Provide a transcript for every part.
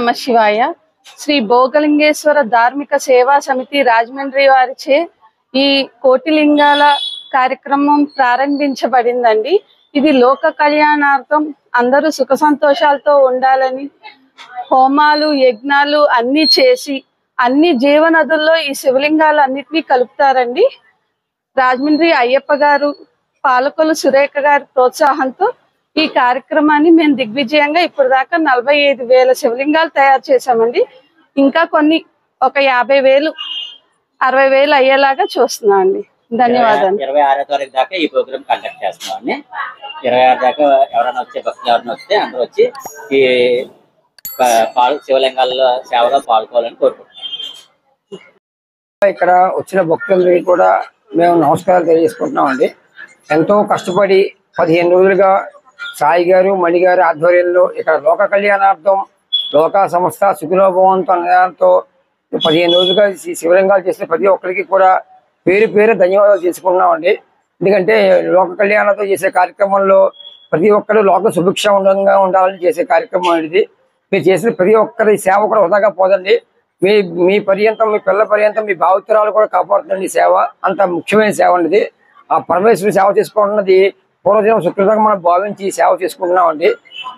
నమ శివాయ. శ్రీ భోగలింగేశ్వర ధార్మిక సేవా సమితి రాజమండ్రి వారిచే ఈ కోటిలింగాల కార్యక్రమం ప్రారంభించబడిందండి. ఇది లోక కళ్యాణార్థం అందరూ సుఖ సంతోషాలతో ఉండాలని హోమాలు యజ్ఞాలు అన్ని చేసి అన్ని జీవనదుల్లో ఈ శివలింగాలు అన్నిటినీ కలుపుతారండి. రాజమండ్రి అయ్యప్ప గారు, పాలకొల్లు సురేఖ గారి ప్రోత్సాహంతో ఈ కార్యక్రమాన్ని మేము దిగ్విజయంగా ఇప్పుడు దాకా 45,000 శివలింగాలు తయారు చేశామండి. ఇంకా కొన్ని ఒక 50,000 60,000 అయ్యేలాగా చూస్తున్నాం అండి. ధన్యవాదాలు. 26వ తారీఖు దాకా ఈ ప్రోగ్రామ్ కండక్ట్ చేస్తున్నాం అండి. 26 దాకా ఎవరైనా వచ్చే భక్తులు ఎవరైనా వస్తే అందరూ వచ్చి ఈ శివలింగాల సేవలో పాల్గొవాలని కోరుకుంటున్నాం. ఇక్కడ వచ్చిన భక్తులకి కూడా మేము నమస్కారాలు తెలియజేసుకుంటున్నాం అండి. ఎంతో కష్టపడి 15 రోజులుగా సాయి గారు, మణి గారు ఆధ్వర్యంలో ఇక్కడ లోక కళ్యాణార్థం లోక సంస్థ సుఖినోభవంతో అన్నదానంతో 15 రోజులుగా ఈ శివలింగాలు చేసిన ప్రతి ఒక్కరికి కూడా పేరు పేరు ధన్యవాదాలు చేసుకుంటున్నామండి. ఎందుకంటే లోక కళ్యాణంతో చేసే కార్యక్రమంలో ప్రతి ఒక్కరు లోక సుభిక్షంగా ఉండాలని చేసే కార్యక్రమం అనేది. మీరు చేసిన ప్రతి ఒక్కరి సేవ కూడా వృధాగా పోదండి. మీ పర్యంతం, మీ పిల్లల పర్యంతం, మీ భావితరాలు కూడా కాపాడుతుంది ఈ సేవ. అంత ముఖ్యమైన సేవ అనేది. ఆ పరమేశ్వరుడు సేవ చేసుకుంటున్నది పూర్వజన్మ సుకృతంగా మనం భావించి సేవ చేసుకుంటున్నామండి.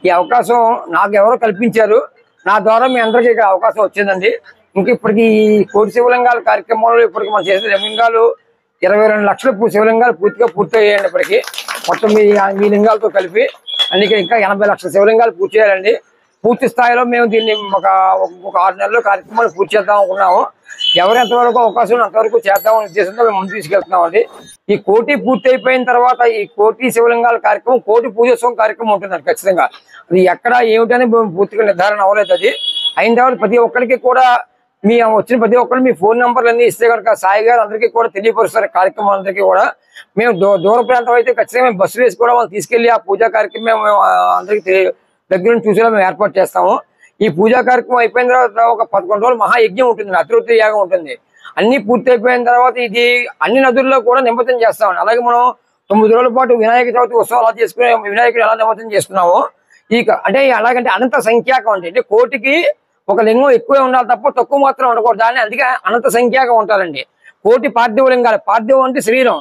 ఈ అవకాశం నాకు ఎవరో కల్పించారు, నా ద్వారా మీ అందరికీ ఇక్కడ అవకాశం వచ్చిందండి. ఇంక ఇప్పటికి ఈ కోటి శివలింగాల కార్యక్రమంలో ఇప్పటికి మనం చేసిన శివలింగాలు 22 లక్షల శివలింగాలు పూర్తిగా పూర్తయ్యాయండి. ఇప్పటికి మొత్తం మీ లింగాలతో కలిపి అందుకే ఇంకా 80 లక్షల శివలింగాలు పూర్తి చేయాలండి. పూర్తి స్థాయిలో మేము దీన్ని ఒక 6 నెలల్లో కార్యక్రమాలు పూర్తి చేద్దాం అనుకున్నాము. ఎవరు ఎంతవరకు అవకాశం అంతవరకు చేద్దామనే ఉద్దేశంతో మేము ముందు తీసుకెళ్తున్నామండి. ఈ కోటి పూర్తి అయిపోయిన తర్వాత ఈ కోటి శివలింగాల కార్యక్రమం, కోటి పూజోత్సవం కార్యక్రమం ఉంటుందండి ఖచ్చితంగా. అది ఎక్కడ ఏమిటని పూర్తిగా నిర్ధారణ అవ్వలేదు. అది అయిన తర్వాత ప్రతి ఒక్కరికి కూడా మీ వచ్చిన ప్రతి ఒక్కరు మీ ఫోన్ నెంబర్లు అన్ని ఇస్తే కనుక సాయి గారు అందరికీ కూడా తెలియపరుస్తారు. కార్యక్రమం అందరికీ కూడా మేము దూర ప్రాంతం అయితే ఖచ్చితంగా మేము బస్సు వేసి కూడా వాళ్ళు తీసుకెళ్లి ఆ పూజా కార్యక్రమం మేము అందరికీ దగ్గర నుంచి చూసేలా మేము ఏర్పాటు చేస్తాము. ఈ పూజా కార్యక్రమం అయిపోయిన తర్వాత ఒక 11 రోజులు మహాయజ్ఞం ఉంటుంది, అతివృత్తి యాగం ఉంటుంది. అన్ని పూర్తి అయిపోయిన తర్వాత ఇది అన్ని నదుల్లో కూడా నిమజ్జనం చేస్తామండి. అలాగే మనం 9 రోజుల పాటు వినాయక చవితి ఉత్సవాలు అలా చేసుకునే వినాయకుడు ఎలా నిమజ్జనం చేస్తున్నామో అంటే అలాగంటే అనంత సంఖ్యాకం అండి. అంటే కోటికి ఒక లింగం ఎక్కువే ఉండాలి తప్ప తక్కువ మాత్రం ఉండకూడదు. దాన్ని అందుకే అనంత సంఖ్యాకం ఉంటారండి. కోటి పార్థివ లింగాలు. పార్థివం అంటే శరీరం.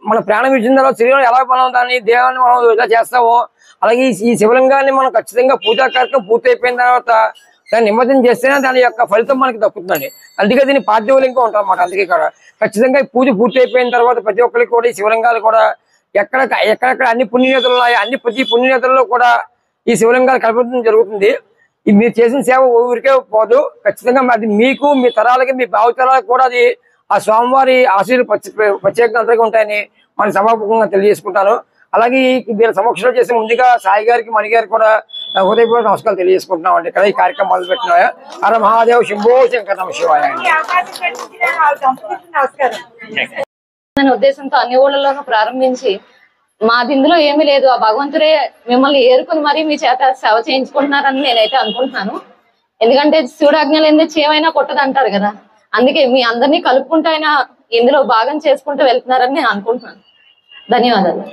మన ప్రాణం ఇచ్చిన తర్వాత శరీరం ఎలా మనం దాన్ని దేవాన్ని మనం ఇలా చేస్తామో అలాగే ఈ శివలింగాన్ని మనం ఖచ్చితంగా పూజా కార్యక్రమం పూర్తి అయిపోయిన తర్వాత దాన్ని నిమజ్జనం చేస్తేనే దాని యొక్క ఫలితం మనకి దక్కుతుందండి. అందుకే దీన్ని పార్థివ లింగం ఉంటాం అన్నమాట. అందుకే ఇక్కడ ఖచ్చితంగా ఈ పూజ పూర్తి అయిపోయిన తర్వాత ప్రతి ఒక్కరికి కూడా ఈ శివలింగాలు కూడా ఎక్కడెక్కడ అన్ని పుణ్యనదులు ఉన్నాయి, ప్రతి పుణ్యనదుల్లో కూడా ఈ శివలింగాలు కలపడం జరుగుతుంది. ఇది మీరు చేసిన సేవ ఊరికే పోదు. ఖచ్చితంగా అది మీకు, మీ తరాలకి, మీ భావితరాలకు కూడా అది ఆ స్వామివారి ఆశీర్వాదాలు ప్రత్యేకంగా అందరికీ ఉంటాయని మనకి సభాముఖంగా తెలియజేసుకుంటాను. అలాగే వీళ్ళ సమక్షంలో చేసే ముందుగా సాయి గారికి, మణి గారికి కూడా హృదయపూర్వక నమస్కారాలు తెలియజేసుకుంటున్నాం అండి. ఇక్కడ ఈ కార్యక్రమం మొదలు పెట్టినాయా. హర మహాదేవ్ శంభో శంకర నమ శివాయ. అనే ఉద్దేశంతో అన్ని ఊళ్ళలోనూ ప్రారంభించి మాది ఇందులో ఏమీ లేదు, ఆ భగవంతుడే మిమ్మల్ని ఏరుకుని మరీ మీ చేత సేవ చేయించుకుంటున్నారని నేనైతే అనుకుంటున్నాను. ఎందుకంటే శివుడాజ్ఞలు ఏంది చేయమైనా కొట్టదంటారు కదా. అందుకే మీ అందరినీ కలుపుకుంటూ అయినా ఇందులో భాగం చేసుకుంటూ వెళ్తున్నారని నేను అనుకుంటున్నాను. ధన్యవాదాలు.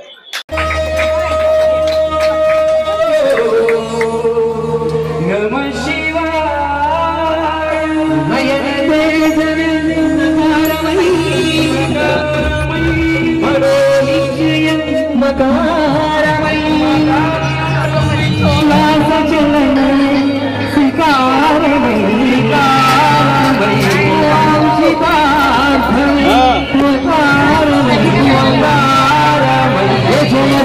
Yeah.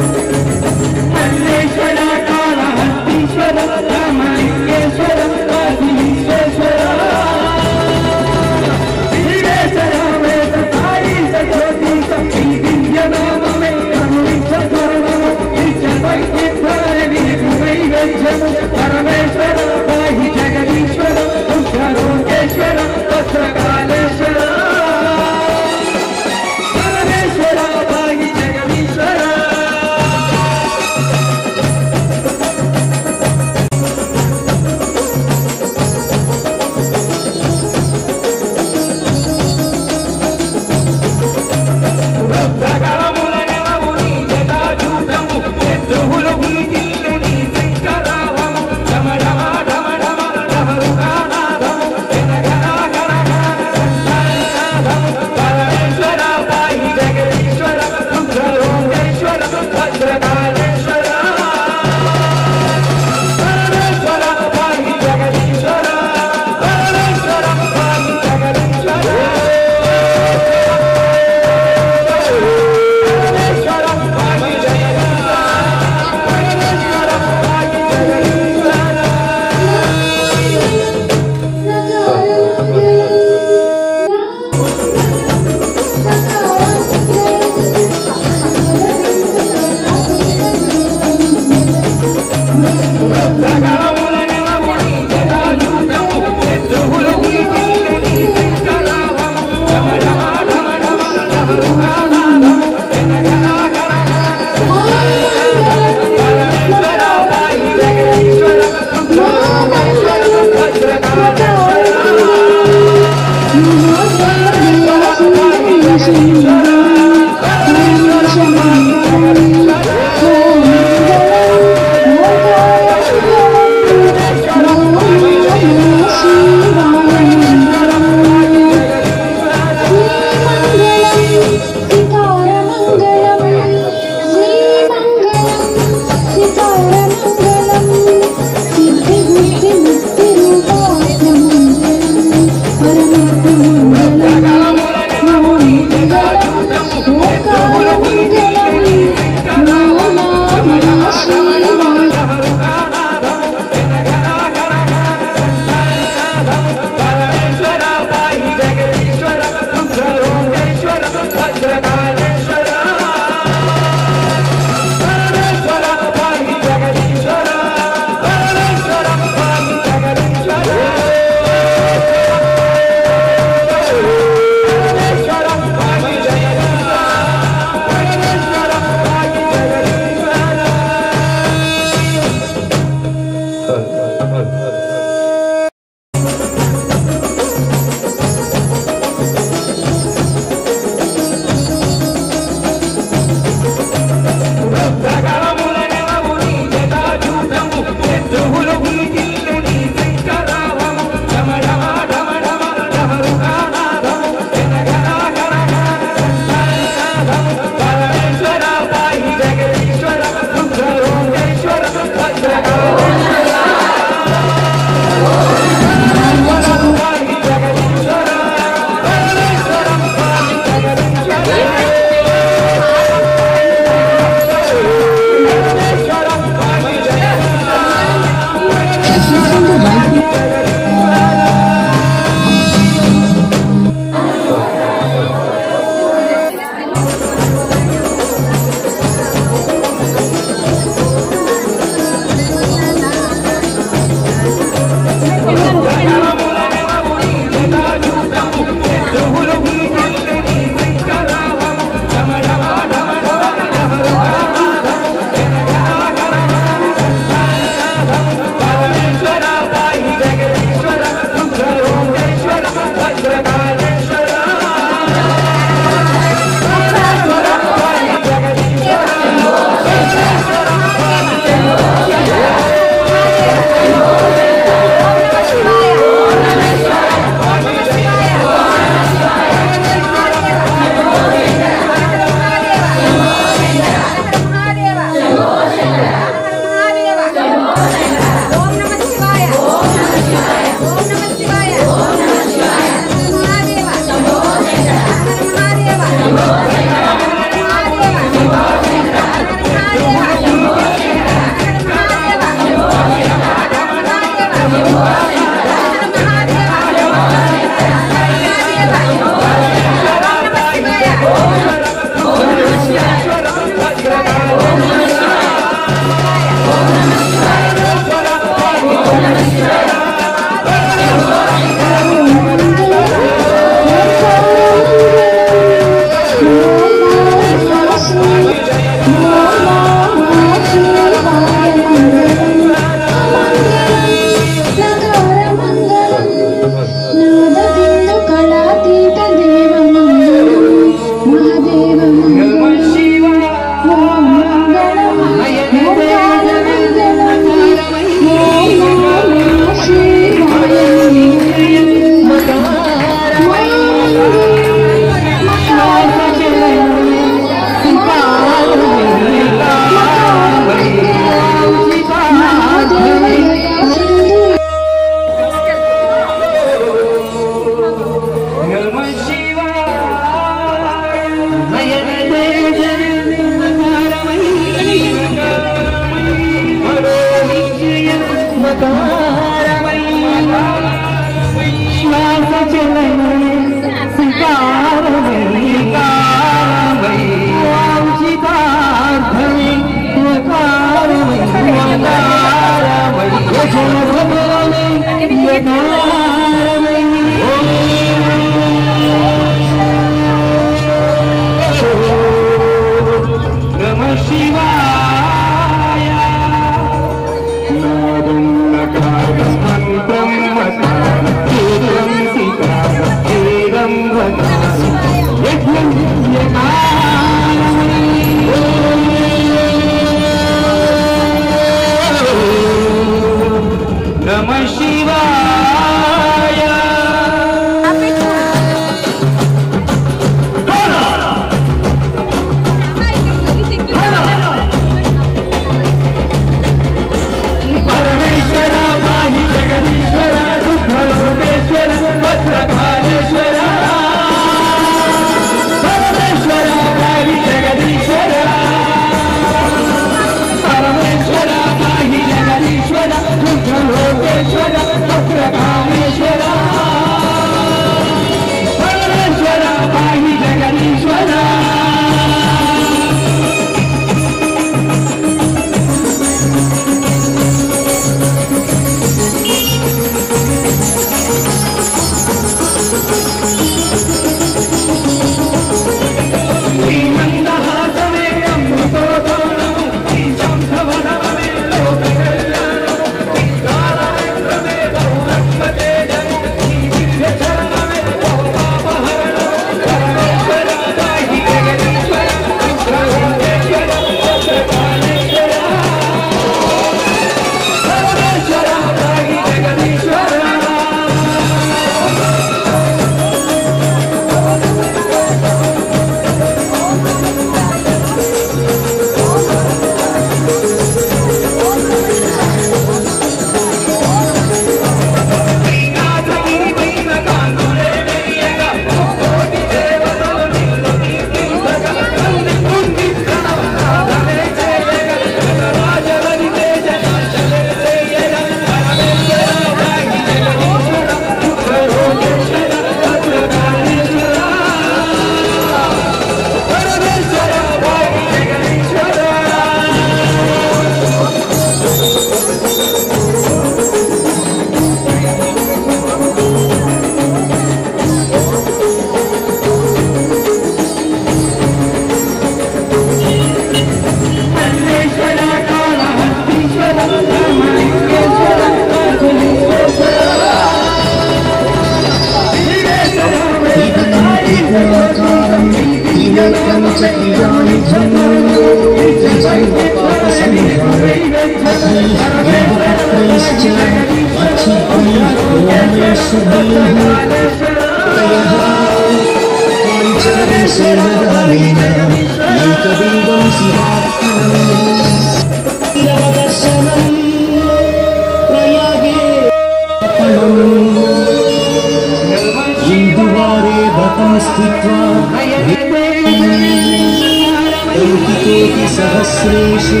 सहस्रेषु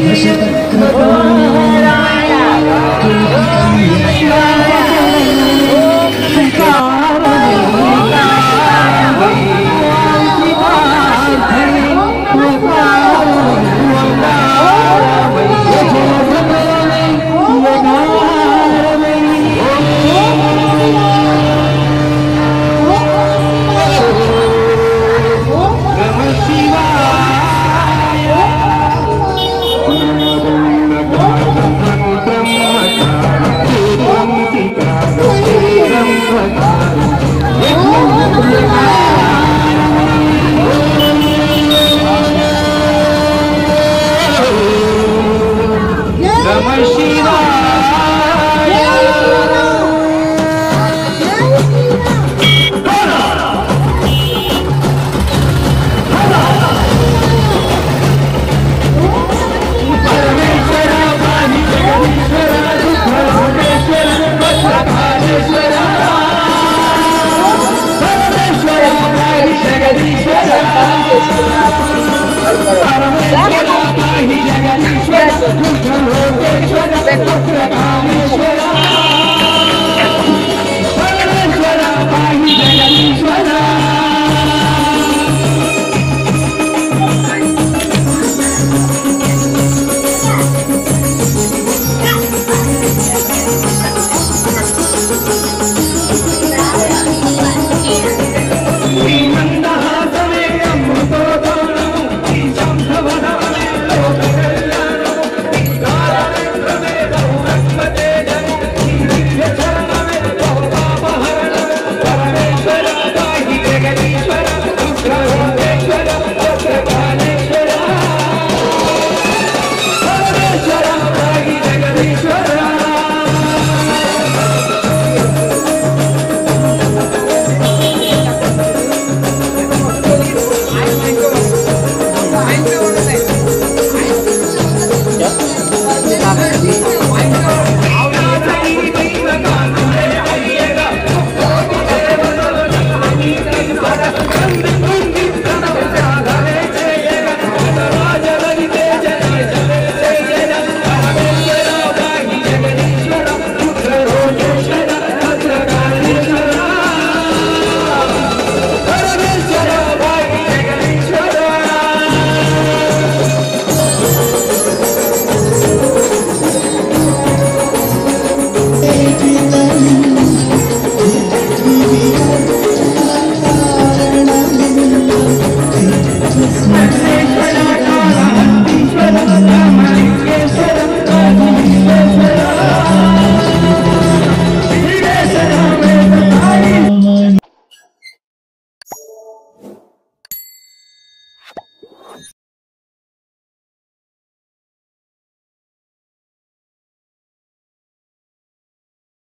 दशतक्रपा